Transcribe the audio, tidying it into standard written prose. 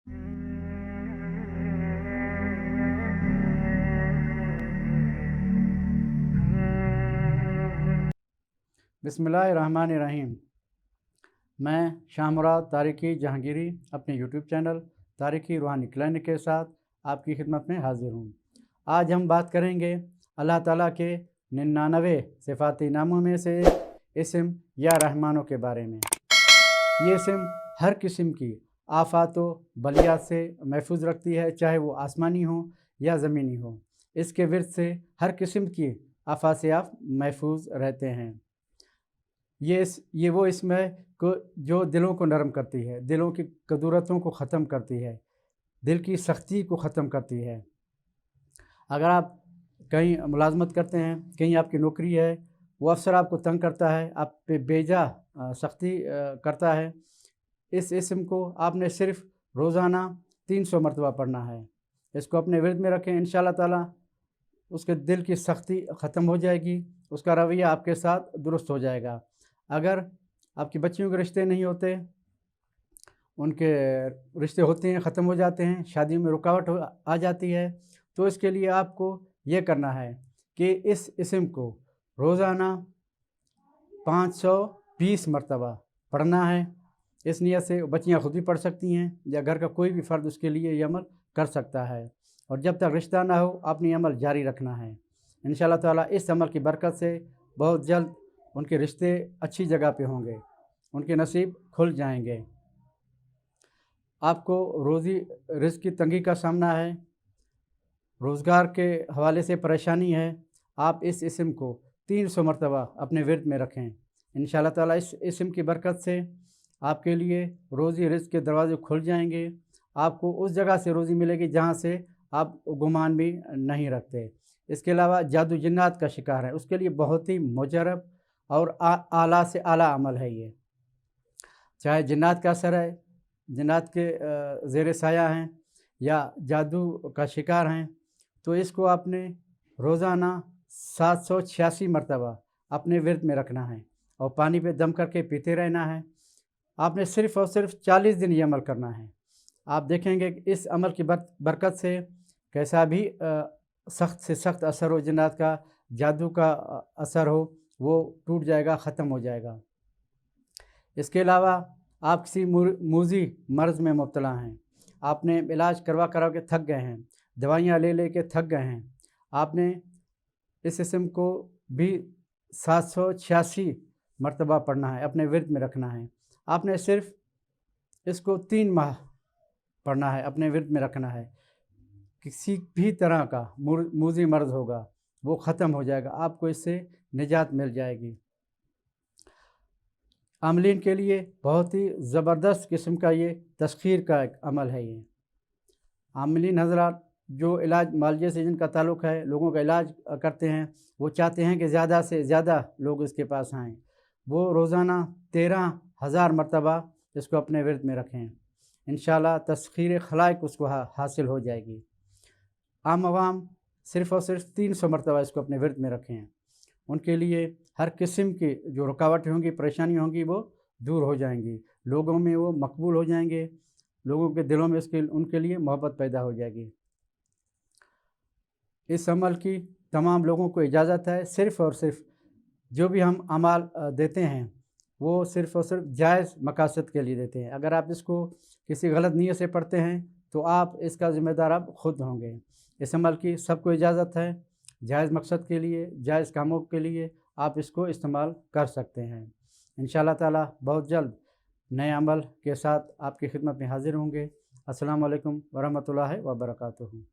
बिस्मिल्लाहिर्रहमानिर्रहीम। मैं शाहमुराद तारिकी जहांगीरी अपने यूट्यूब चैनल तारिकी रूहानी क्लिनिक के साथ आपकी खिदमत में हाजिर हूँ। आज हम बात करेंगे अल्लाह ताला के 99 सिफ़ाती नामों में से इस्म या रहमानों के बारे में। ये इस्म हर किस्म की आफ़ात व बलियात से महफूज रखती है, चाहे वो आसमानी हो या ज़मीनी हो। इसके विर्द से हर किस्म की आफ़ात से आप महफूज रहते हैं। ये वो इस्म है जो दिलों को नरम करती है, दिलों की कदूरतों को ख़त्म करती है, दिल की सख्ती को ख़त्म करती है। अगर आप कहीं मुलाजमत करते हैं, कहीं आपकी नौकरी है, वो अफसर आपको तंग करता है, आप पे बेजा सख्ती करता है, इस इस्म को आपने सिर्फ़ रोज़ाना 300 मरतबा पढ़ना है। इसको अपने विर्द में रखें, इंशाअल्लाह ताला उसके दिल की सख्ती ख़त्म हो जाएगी, उसका रवैया आपके साथ दुरुस्त हो जाएगा। अगर आपकी बच्चियों के रिश्ते नहीं होते, उनके रिश्ते होते हैं, ख़त्म हो जाते हैं, शादी में रुकावट आ जाती है, तो इसके लिए आपको ये करना है कि इस इस्म को रोज़ाना 520 मरतबा पढ़ना है। इस नियत से बच्चियाँ खुद भी पढ़ सकती हैं या घर का कोई भी फ़र्द उसके लिए ये अमल कर सकता है, और जब तक रिश्ता ना हो आपने ये अमल जारी रखना है। इंशाअल्लाह ताला इस अमल की बरकत से बहुत जल्द उनके रिश्ते अच्छी जगह पे होंगे, उनके नसीब खुल जाएंगे। आपको रोज़ी रिज़्क़ की तंगी का सामना है, रोज़गार के हवाले से परेशानी है, आप इस इस्म को 300 मरतबा अपने विर्द में रखें। इंशाअल्लाह ताला इस इस्म की बरकत से आपके लिए रोज़ी रिज़्क़ के दरवाज़े खुल जाएंगे। आपको उस जगह से रोज़ी मिलेगी जहाँ से आप गुमान भी नहीं रखते। इसके अलावा जादू जिन्नात का शिकार है, उसके लिए बहुत ही मुजरब और आला से आला अमल है ये। चाहे जिन्नात का असर है, जिन्नात के ज़ेर साया हैं या जादू का शिकार हैं, तो इसको आपने रोज़ाना 786 मरतबा अपने विर्द में रखना है और पानी पे दम करके पीते रहना है। आपने सिर्फ़ और सिर्फ 40 दिन ये अमल करना है। आप देखेंगे कि इस अमल की बरकत से कैसा भी सख्त से सख्त असर हो, जिन्नात का, जादू का असर हो, वो टूट जाएगा, ख़त्म हो जाएगा। इसके अलावा आप किसी मूज़ी मर्ज़ में मुब्तला हैं, आपने इलाज करवा के थक गए हैं, दवाइयाँ ले के थक गए हैं, आपने इस इस्म को भी 786 मरतबा पढ़ना है, अपने विर्द में रखना है। आपने सिर्फ़ इसको 3 माह पढ़ना है, अपने विर्द में रखना है। किसी भी तरह का मूज़ी मर्ज़ होगा वो ख़त्म हो जाएगा, आपको इससे निजात मिल जाएगी। आमलीन के लिए बहुत ही ज़बरदस्त किस्म का ये तस्ख़ीर का एक अमल है। ये आमलीन हज़रात जो इलाज मालजे से जिनका ताल्लुक़ है, लोगों का इलाज करते हैं, वो चाहते हैं कि ज़्यादा से ज़्यादा लोग इसके पास आएँ। वो रोज़ाना 13,000 मरतबा इसको अपने विर्द में रखें। इंशाअल्लाह तस्ख़ीर खलाइक उसको हासिल हो जाएगी। आम आवाम सिर्फ़ और सिर्फ 300 मरतबा इसको अपने विर्द में रखें। उनके लिए हर किस्म की जो रुकावटें होंगी, परेशानी होंगी, वो दूर हो जाएंगी, लोगों में वो मकबूल हो जाएंगे, लोगों के दिलों में उनके लिए मोहब्बत पैदा हो जाएगी। इस अमल की तमाम लोगों को इजाज़त है। सिर्फ़ और सिर्फ जो भी हम अमाल देते हैं वो सिर्फ़ और सिर्फ जायज़ मकासद के लिए देते हैं। अगर आप इसको किसी गलत नीयत से पढ़ते हैं तो आप इसका ज़िम्मेदार आप ख़ुद होंगे। इस अमल की सबको इजाज़त है, जायज़ मकसद के लिए, जायज़ कामों के लिए आप इसको इस्तेमाल कर सकते हैं। इंशाअल्लाह ताला बहुत जल्द नए अमल के साथ आपकी खिदमत में हाज़िर होंगे। अस्सलामु अलैकुम वरहमतुल्लाहि व बरकातुहू।